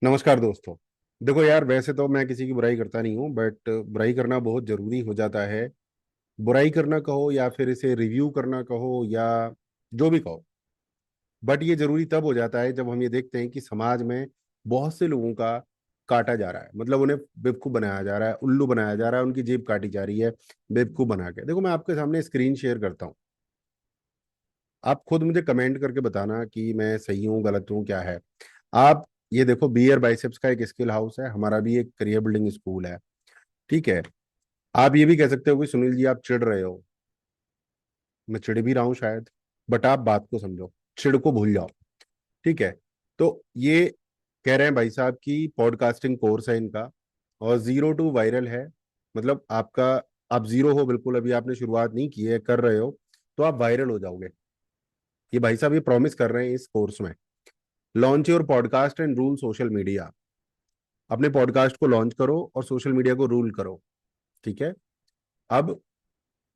नमस्कार दोस्तों। देखो यार, वैसे तो मैं किसी की बुराई करता नहीं हूँ, बट बुराई करना बहुत जरूरी हो जाता है। बुराई करना कहो या फिर इसे रिव्यू करना कहो या जो भी कहो, बट ये जरूरी तब हो जाता है जब हम ये देखते हैं कि समाज में बहुत से लोगों का काटा जा रहा है। मतलब उन्हें बेवकूफ बनाया जा रहा है, उल्लू बनाया जा रहा है, उनकी जेब काटी जा रही है बेवकूफ बना के। देखो, मैं आपके सामने स्क्रीन शेयर करता हूँ, आप खुद मुझे कमेंट करके बताना कि मैं सही हूँ गलत हूँ क्या है। आप ये देखो, बियर बाइसेप्स का एक स्किल हाउस है, हमारा भी एक करियर बिल्डिंग स्कूल है। ठीक है। आप ये भी कह सकते हो कि सुनील जी आप चिढ़ रहे हो। मैं चिढ़ भी रहा हूँ शायद, बट आप बात को समझो, चिढ़ को भूल जाओ। ठीक है। तो ये कह रहे हैं भाई साहब की पॉडकास्टिंग कोर्स है इनका, और जीरो टू वायरल है। मतलब आपका, आप जीरो हो बिल्कुल, अभी आपने शुरुआत नहीं की है, कर रहे हो, तो आप वायरल हो जाओगे। ये भाई साहब ये प्रॉमिस कर रहे हैं इस कोर्स में। Launch your podcast and rule social media. अपने पॉडकास्ट को लॉन्च करो और सोशल मीडिया को रूल करो। ठीक है। अब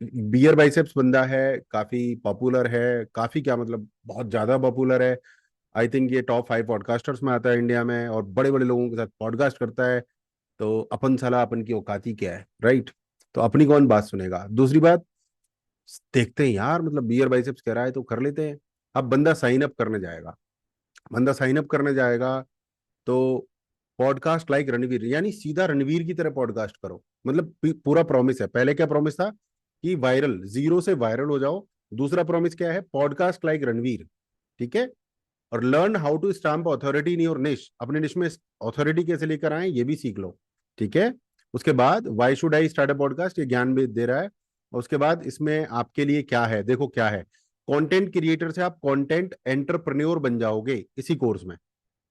बियर बाइसेप्स बंदा है, काफी पॉपुलर है, काफी क्या मतलब बहुत ज्यादा पॉपुलर है। आई थिंक ये टॉप 5 पॉडकास्टर्स में आता है इंडिया में, और बड़े बड़े लोगों के साथ पॉडकास्ट करता है। तो अपन साला, अपन की औकाती क्या है, राइट? तो अपनी कौन बात सुनेगा? दूसरी बात, देखते हैं यार, मतलब बियर बाइसेप्स कह रहा है तो कर लेते हैं। अब बंदा साइन अप करने जाएगा, बंदा साइन अप करने जाएगा, तो पॉडकास्ट लाइक रणवीर, यानी सीधा रणवीर की तरह पॉडकास्ट करो। मतलब पूरा प्रॉमिस है। पहले क्या प्रॉमिस था कि वायरल, जीरो से वायरल हो जाओ। दूसरा प्रॉमिस क्या है? Podcast like Ranveer. ठीक है। और learn how to stamp authority in your niche. अपने निश में अथॉरिटी कैसे लेकर आए ये भी सीख लो। ठीक है। उसके बाद why should I start a podcast, ये ज्ञान भी दे रहा है। और उसके बाद इसमें आपके लिए क्या है, देखो क्या है। कंटेंट क्रिएटर से आप कंटेंट एंटरप्रेन्योर बन जाओगे इसी कोर्स में।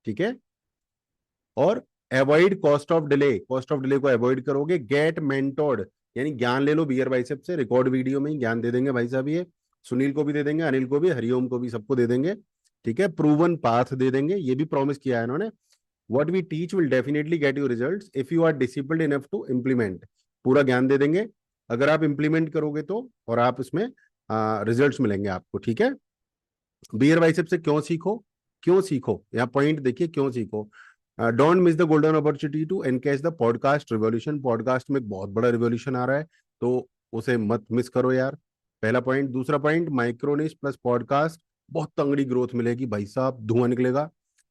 ठीक है। और avoid cost of delay, cost of delay को अवॉइड करोगे। गेट मेंटोर्ड, यानी ज्ञान ले लो बियर बाइसेप से, रिकॉर्ड वीडियो में ही ज्ञान दे देंगे भाई साहब ये। सुनील को भी दे देंगे, अनिल को भी, हरिओम को भी, सबको दे देंगे। ठीक है। प्रूवन पाथ दे देंगे, ये भी प्रॉमिस किया है इन्होंने। What we teach will definitely get you results if you are disciplined enough to implement. पूरा ज्ञान दे देंगे अगर आप इम्प्लीमेंट करोगे तो, और आप इसमें रिजल्ट्स मिलेंगे आपको। ठीक है। बियर बाइसेप से क्यों सीखो? क्यों सीखो, यहाँ पॉइंट देखिए, क्यों सीखो। Don't miss the golden opportunity to engage the podcast revolution. Podcast में एक बहुत बड़ा रिवॉल्यूशन आ रहा है, तो उसे मत मिस करो यार। पहला पॉइंट। दूसरा पॉइंट, माइक्रोनिश प्लस पॉडकास्ट, बहुत तंगड़ी ग्रोथ मिलेगी भाई साहब, धुआं निकलेगा।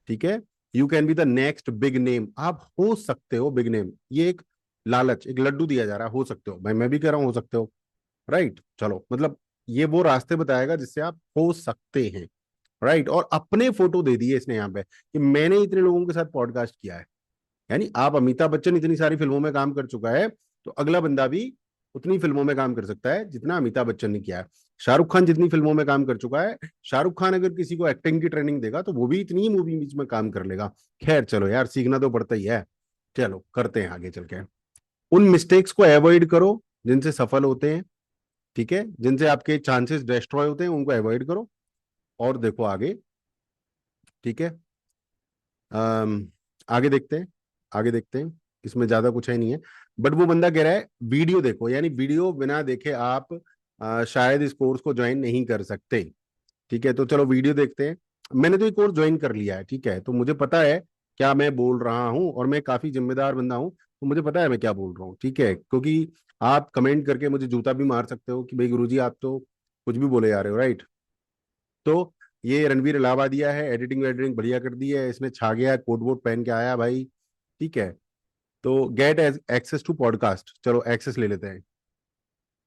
ठीक है। You can be the next big name, आप हो सकते हो बिग नेम। ये एक लालच, एक लड्डू दिया जा रहा है, हो सकते हो। मैं भी कह रहा हूँ हो सकते हो, राइट? चलो, मतलब ये वो रास्ते बताएगा जिससे आप हो सकते हैं, राइट? और अपने फोटो दे दिए इसने यहाँ पे कि मैंने इतने लोगों के साथ पॉडकास्ट किया है। यानी आप, अमिताभ बच्चन इतनी सारी फिल्मों में काम कर चुका है, तो अगला बंदा भी उतनी फिल्मों में काम कर सकता है जितना अमिताभ बच्चन ने किया है। शाहरुख खान जितनी फिल्मों में काम कर चुका है, शाहरुख खान अगर किसी को एक्टिंग की ट्रेनिंग देगा तो वो भी इतनी ही मूवी बीच में काम कर लेगा। खैर चलो यार, सीखना तो पड़ता ही है। चलो करते हैं आगे चल के। उन मिस्टेक्स को अवॉइड करो जिनसे सफल होते हैं। ठीक है। जिनसे आपके चांसेस डिस्ट्रॉय होते हैं उनको अवॉइड करो, और देखो आगे। ठीक है। अम, आगे देखते हैं, आगे देखते हैं। इसमें ज्यादा कुछ है नहीं है, बट वो बंदा कह रहा है वीडियो देखो, यानी वीडियो बिना देखे आप शायद इस कोर्स को ज्वाइन नहीं कर सकते। ठीक है। तो चलो वीडियो देखते हैं। मैंने तो ये कोर्स ज्वाइन कर लिया है, ठीक है, तो मुझे पता है क्या मैं बोल रहा हूँ, और मैं काफी जिम्मेदार बंदा हूँ, तो मुझे पता है मैं क्या बोल रहा हूँ। ठीक है। क्योंकि आप कमेंट करके मुझे जूता भी मार सकते हो कि भाई गुरुजी आप तो कुछ भी बोले जा रहे हो, राइट? तो ये रणवीर इलाहाबादिया है, एडिटिंग वेडिटिंग बढ़िया कर दी है इसने, छा गया, कोट वोट पहन के आया भाई। ठीक है। तो गेट एक्सेस टू पॉडकास्ट, चलो एक्सेस ले लेते हैं।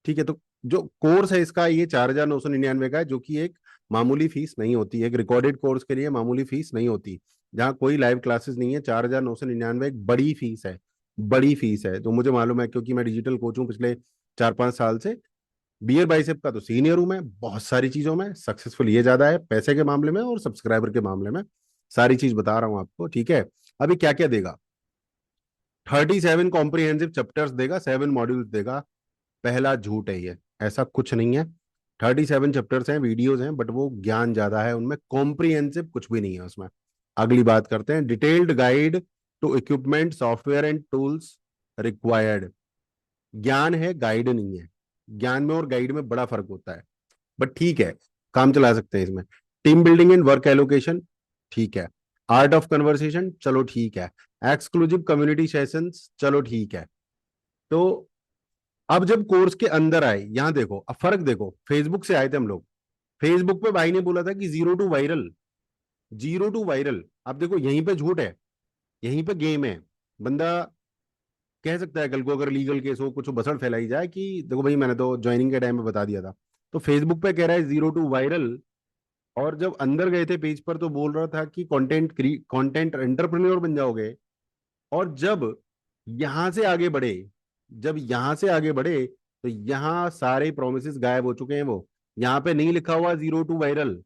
ठीक है। तो जो कोर्स है इसका, ये 4,999 का है, जो कि एक मामूली फीस नहीं होती। एक रिकॉर्डेड कोर्स के लिए मामूली फीस नहीं होती। जहाँ कोई लाइव क्लासेस नहीं है, 4,999 एक बड़ी फीस है। बड़ी फीस है, तो मुझे मालूम है क्योंकि मैं डिजिटल कोच हूँ पिछले 4-5 साल से। बियर बाइसेप का तो सीनियर हूं मैं, बहुत सारी चीजों में सक्सेसफुल ये ज्यादा है, पैसे के मामले में और सब्सक्राइबर के मामले में। सारी चीज बता रहा हूं आपको। ठीक है। अभी क्या क्या देगा? 37 कॉम्प्रिहेंसिव चैप्टर्स देगा, 7 मॉड्यूल्स देगा। पहला झूठ है ये, ऐसा कुछ नहीं है। 37 चैप्टर्स हैं, वीडियोज हैं, बट वो ज्ञान ज्यादा है उनमें, कॉम्प्रिहेंसिव कुछ भी नहीं है उसमें। अगली बात करते हैं, detailed guide to equipment software and tools required. ज्ञान है, गाइड नहीं है। ज्ञान में और गाइड में बड़ा फर्क होता है, बट ठीक है, काम चला सकते हैं इसमें। Team building and work allocation, ठीक है। आर्ट ऑफ कन्वर्सेशन, चलो ठीक है। एक्सक्लूसिव कम्युनिटी सेशंस, चलो ठीक है। तो अब जब कोर्स के अंदर आए, यहां देखो अब फर्क देखो, फेसबुक से आए थे हम लोग। फेसबुक पे भाई ने बोला था कि zero to viral, zero to viral. अब देखो यहीं पे झूठ है, यहीं पे गेम है। बंदा कह सकता है कल को अगर लीगल केस हो, कुछ बसड़ फैलाई जाए कि देखो भाई मैंने तो ज्वाइनिंग के टाइम में बता दिया था। तो फेसबुक पे कह रहा है जीरो टू वायरल, और जब अंदर गए थे पेज पर तो बोल रहा था कि कंटेंट एंटरप्रेन्योर बन जाओगे। और जब यहां से आगे बढ़े, जब यहां से आगे बढ़े, तो यहां सारे प्रोमिस गायब हो चुके हैं। वो यहां पे नहीं लिखा हुआ जीरो टू वायरल।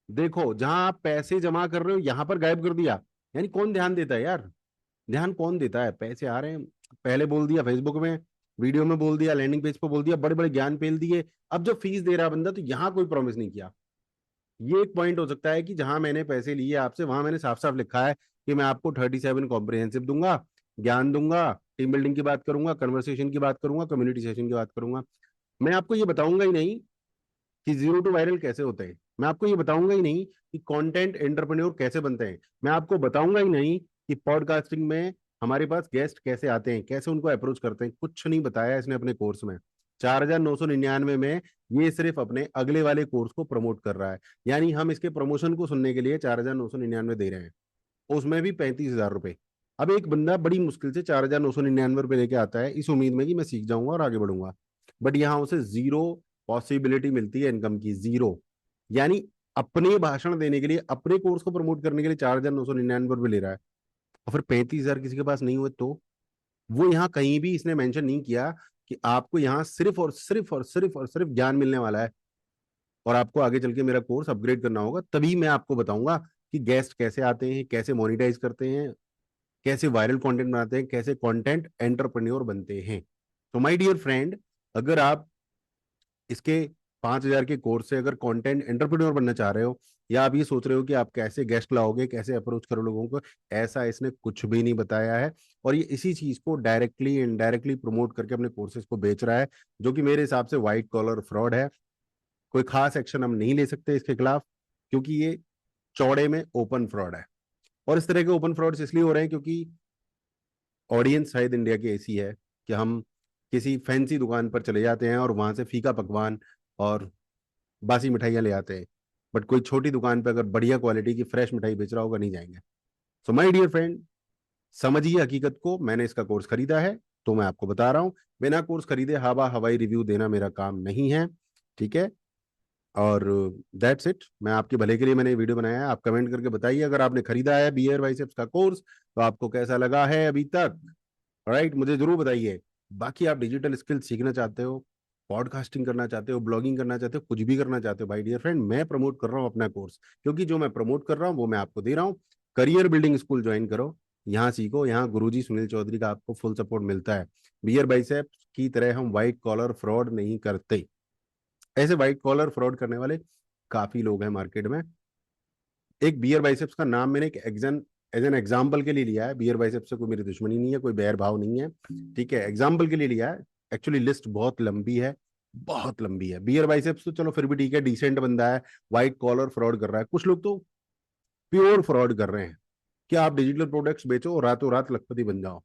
देखो जहां आप पैसे जमा कर रहे हो यहां पर गायब कर दिया। यानी कौन ध्यान देता है यार, ध्यान कौन देता है? पैसे आ रहे हैं, पहले बोल दिया फेसबुक में, वीडियो में बोल दिया, लैंडिंग पेज पर बोल दिया, बड़े बड़े ज्ञान पेल दिए। अब जब फीस दे रहा है बंदा तो यहाँ कोई प्रॉमिस नहीं किया। ये एक पॉइंट हो सकता है कि जहां मैंने पैसे लिए आपसे वहां मैंने साफ साफ लिखा है कि मैं आपको 37 कॉम्प्रिहेंसिव दूंगा, ज्ञान दूंगा, टीम बिल्डिंग की बात करूंगा, कन्वर्सेशन की बात करूंगा, कम्युनिटी सेशन की बात करूंगा। मैं आपको ये बताऊंगा ही नहीं कि जीरो टू वायरल कैसे होते हैं। मैं आपको ये बताऊंगा ही नहीं कि कंटेंट एंटरप्रेन्योर कैसे बनते हैं। मैं आपको बताऊंगा ही नहीं कि पॉडकास्टिंग में हमारे पास गेस्ट कैसे आते हैं, कैसे उनको अप्रोच करते हैं। कुछ नहीं बताया इसने अपने कोर्स में। 4,999 में ये सिर्फ अपने अगले वाले कोर्स को प्रमोट कर रहा है। यानी हम इसके प्रमोशन को सुनने के लिए 4,999 दे रहे हैं, उसमें भी 35,000 रुपए। अब एक बंदा बड़ी मुश्किल से 4,999 रुपए लेके आता है इस उम्मीद में कि मैं सीख जाऊंगा और आगे बढ़ूंगा। बट यहाँ उसे जीरो पॉसिबिलिटी मिलती है इनकम की, जीरो। यानी अपने भाषण देने के लिए, अपने कोर्स को प्रमोट करने के लिए 4,999 रुपये ले रहा है, और फिर 35,000 किसी के पास नहीं हुए तो? वो यहाँ कहीं भी इसने मेंशन नहीं किया कि आपको यहाँ सिर्फ और सिर्फ और सिर्फ और सिर्फ ज्ञान मिलने वाला है, और आपको आगे चल के मेरा कोर्स अपग्रेड करना होगा, तभी मैं आपको बताऊंगा कि गेस्ट कैसे आते हैं, कैसे मोनिटाइज करते हैं, कैसे वायरल कंटेंट बनाते हैं, कैसे कंटेंट एंटरप्रेन्योर बनते हैं। तो माय डियर फ्रेंड, अगर आप इसके 5,000 के कोर्स से अगर कंटेंट एंटरप्रेन्योर बनना चाह रहे हो, या आप ये सोच रहे हो कि आप कैसे गेस्ट लाओगे, कैसे अप्रोच करो लोगों को, ऐसा इसने कुछ भी नहीं बताया है। और ये इसी चीज को डायरेक्टली इनडायरेक्टली प्रमोट करके अपने कोर्सेज को बेच रहा है, जो कि मेरे हिसाब से व्हाइट कॉलर फ्रॉड है। कोई खास एक्शन हम नहीं ले सकते इसके खिलाफ, क्योंकि ये चौड़े में ओपन फ्रॉड है। और इस तरह के ओपन फ्रॉड्स इसलिए हो रहे हैं क्योंकि ऑडियंस शायद इंडिया की ऐसी है कि हम किसी फैंसी दुकान पर चले जाते हैं और वहां से फीका पकवान और बासी मिठाइयाँ ले आते हैं। बट कोई छोटी दुकान पर अगर बढ़िया क्वालिटी की फ्रेश मिठाई बेच रहा होगा, नहीं जाएंगे। सो माय डियर फ्रेंड, समझिए हकीकत को। मैंने इसका कोर्स खरीदा है तो मैं आपको बता रहा हूँ। बिना कोर्स खरीदे हवा हवाई रिव्यू देना मेरा काम नहीं है, ठीक है? और दैट्स इट। मैं आपके भले के लिए मैंने ये वीडियो बनाया है। आप कमेंट करके बताइए अगर आपने खरीदा है बियर बाइसेप्स का कोर्स तो आपको कैसा लगा है अभी तक। राइट, मुझे जरूर बताइए। बाकी आप डिजिटल स्किल सीखना चाहते हो, पॉडकास्टिंग करना चाहते हो, ब्लॉगिंग करना चाहते हो, कुछ भी करना चाहते हो, भाई डियर फ्रेंड, मैं प्रमोट कर रहा हूँ अपना कोर्स, क्योंकि जो मैं प्रमोट कर रहा हूँ वो मैं आपको दे रहा हूँ। करियर बिल्डिंग स्कूल ज्वाइन करो, यहाँ सीखो। यहाँ गुरुजी सुनील चौधरी का आपको फुल सपोर्ट मिलता है। बियर बाइसेप्स की तरह हम व्हाइट कॉलर फ्रॉड नहीं करते। ऐसे व्हाइट कॉलर फ्रॉड करने वाले काफी लोग हैं मार्केट में। एक बियर बाइसेप्स का नाम मैंने एक एज एन एग्जाम्पल के लिए लिया है। बियर बाइसेप्स से कोई मेरी दुश्मनी नहीं है, कोई बैर भाव नहीं है, ठीक है? एग्जाम्पल के लिए लिया है। एक्चुअली लिस्ट बहुत लंबी है, बहुत लंबी है। बियर बाइसेप्स तो चलो फिर भी ठीक है, डिसेंट बंदा है, व्हाइट कॉलर फ्रॉड कर रहा है। कुछ लोग तो प्योर फ्रॉड कर रहे हैं कि आप डिजिटल प्रोडक्ट्स बेचो और रातों रात लखपति बन जाओ।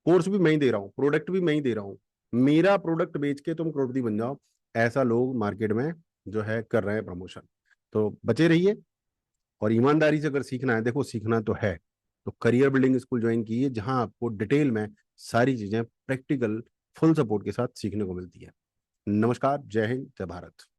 कोर्स भी मैं ही दे रहा हूँ, प्रोडक्ट भी मैं ही दे रहा हूँ, मेरा प्रोडक्ट बेच के तुम करोड़पति बन जाओ। ऐसा लोग मार्केट में जो है कर रहे हैं प्रमोशन। तो बचे रहिए। और ईमानदारी से अगर सीखना है, देखो सीखना तो है, तो करियर बिल्डिंग स्कूल ज्वाइन कीजिए, जहां आपको डिटेल में सारी चीजें प्रैक्टिकल फुल सपोर्ट के साथ सीखने को मिलती है। नमस्कार, जय हिंद, जय भारत।